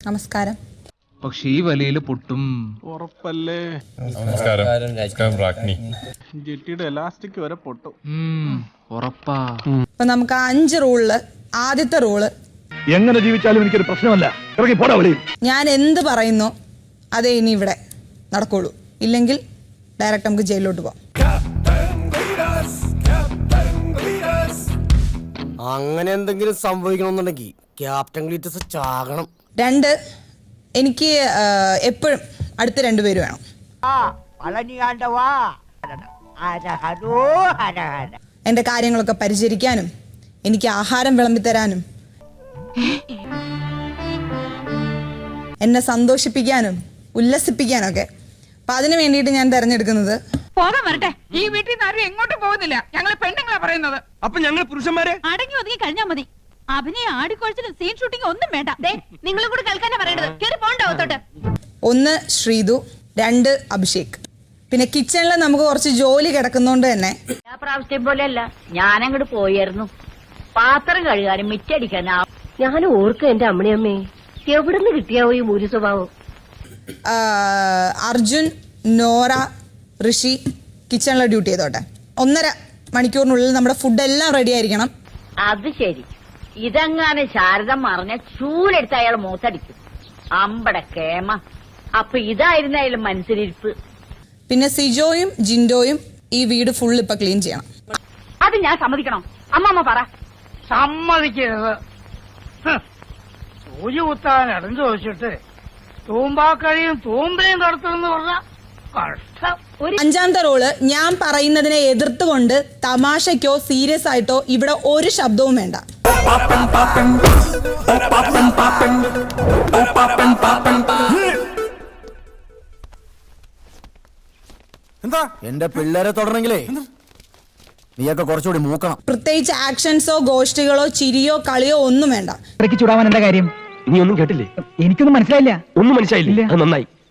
നമസ്കാരം. പക്ഷെ ഈ വലയില് പൊട്ടും ഉറപ്പല്ലേ? നമസ്കാരം രാജ്ഞി. ജെട്ടിയുടെ എലാസ്റ്റിക് വരെ പൊട്ടും. ഉറപ്പാ. അപ്പൊ നമുക്ക് 5 റൂളില് ആദ്യത്തെ റൂള്, എങ്ങനെ ജീവിച്ചാലും എനിക്കൊരു പ്രശ്നമല്ല, ഇറങ്ങി പോടാ വെളിയിൽ. ഞാൻ എന്ത് പറയുന്നു അതേ ഇനി ഇവിടെ നടക്കുള്ളൂ, ഇല്ലെങ്കിൽ ഡയറക്റ്റ് നമുക്ക് ജയിലിലോട്ട് പോവാം. അങ്ങനെ എന്തെങ്കിലും സംഭവിക്കണമെന്നുണ്ടെങ്കിൽ ക്യാപ്റ്റൻ ഗ്ലീറ്റസ് ചാകണം. 2, എനിക്ക് എപ്പോഴും അടുത്ത 2 പേര് വേണം. എന്റെ കാര്യങ്ങളൊക്കെ പരിചരിക്കാനും എനിക്ക് ആഹാരം വിളമ്പിത്തരാനും എന്നെ സന്തോഷിപ്പിക്കാനും ഉല്ലസിപ്പിക്കാനും ഒക്കെ. അപ്പൊ അതിനു വേണ്ടിയിട്ട് ഞാൻ തെരഞ്ഞെടുക്കുന്നത്, പോകാൻ വരട്ടെ, ഈ വീട്ടിൽ നിന്ന് ആരും എങ്ങോട്ടും പോകുന്നില്ല, ഞങ്ങൾ പെണ്ണുങ്ങളാ പറയുന്നത്. അപ്പൊ ഞങ്ങൾ പുരുഷന്മാരെ അടങ്ങി ഒതുങ്ങി കഴിഞ്ഞാ മതി. അഭിനയ ആടിക്കൊഴിച്ചിലും സീൻ ഷൂട്ടിംഗ് ഒന്നും വേണ്ട. നിങ്ങളും കൂടി കേൾക്കാനാ പറയണത്. കേറി പോണ്ടോത്തോട്ട്. 1 ശ്രീതു, 2 അഭിഷേക്. പിന്നെ കിച്ചണിൽ നമുക്ക് കുറച്ച് ജോലി കിടക്കുന്നോണ്ട് തന്നെ പ്രാവശ്യം പോലെയല്ല, ഞാനങ്ങോട്ട് പോയായിരുന്നു. പാത്രം കഴുകാനും മിറ്റടിക്കാനാ. ഞാൻ ഓർക്കും എന്റെ അമ്മണിയമ്മേ, എവിടുന്ന് കിട്ടിയാവോ ഈ മൂരി സ്വഭാവം. അർജുൻ, നോറ, ഋഷി കിച്ചണിലെ ഡ്യൂട്ടി ചെയ്തോട്ടെ. 1.5 മണിക്കൂറിനുള്ളിൽ നമ്മുടെ ഫുഡ് എല്ലാം റെഡി ആയിരിക്കണം. അത് ശരി. ഇതെങ്ങാനും ശാരദം മറിഞ്ഞ ചൂലെടുത്ത് അയാൾ മൂത്തടിക്കും. അമ്പട കേമ. അപ്പൊ ഇതായിരുന്നായാലും മനസ്സിലിരിപ്പ്. പിന്നെ സിജോയും ജിൻഡോയും ഈ വീട് ഫുൾ ഇപ്പൊ ക്ലീൻ ചെയ്യണം. അത് ഞാൻ സമ്മതിക്കണം. അമ്മമ്മ പറ. സമ്മതിക്കരുത്. സൂചി കുത്താൻ ഇടം ചോദിച്ചിട്ട് തൂമ്പാക്കഴിയും തൂമ്പയും കടത്തുമെന്ന് പറഞ്ഞ കഷ്ടം. 5ാമത്തെ റോള്, ഞാൻ പറയുന്നതിനെ എതിർത്തുകൊണ്ട് തമാശയ്ക്കോ സീരിയസ് ആയിട്ടോ ഇവിടെ ഒരു ശബ്ദവും വേണ്ട. എന്താ എന്റെ പിള്ളേരെ തുടരണെങ്കിലേ നീയൊക്കെ കുറച്ചുകൂടി മൂക്കണം. പ്രത്യേകിച്ച് ആക്ഷൻസോ ഗോഷ്ഠികളോ ചിരിയോ കളിയോ ഒന്നും വേണ്ട. ചൂടാവാൻ എന്താ കാര്യം? നീ ഒന്നും കേട്ടില്ലേ? എനിക്കൊന്നും മനസ്സിലായില്ല. ഒന്നും മനസ്സിലായില്ലേ? അത് നന്നായി.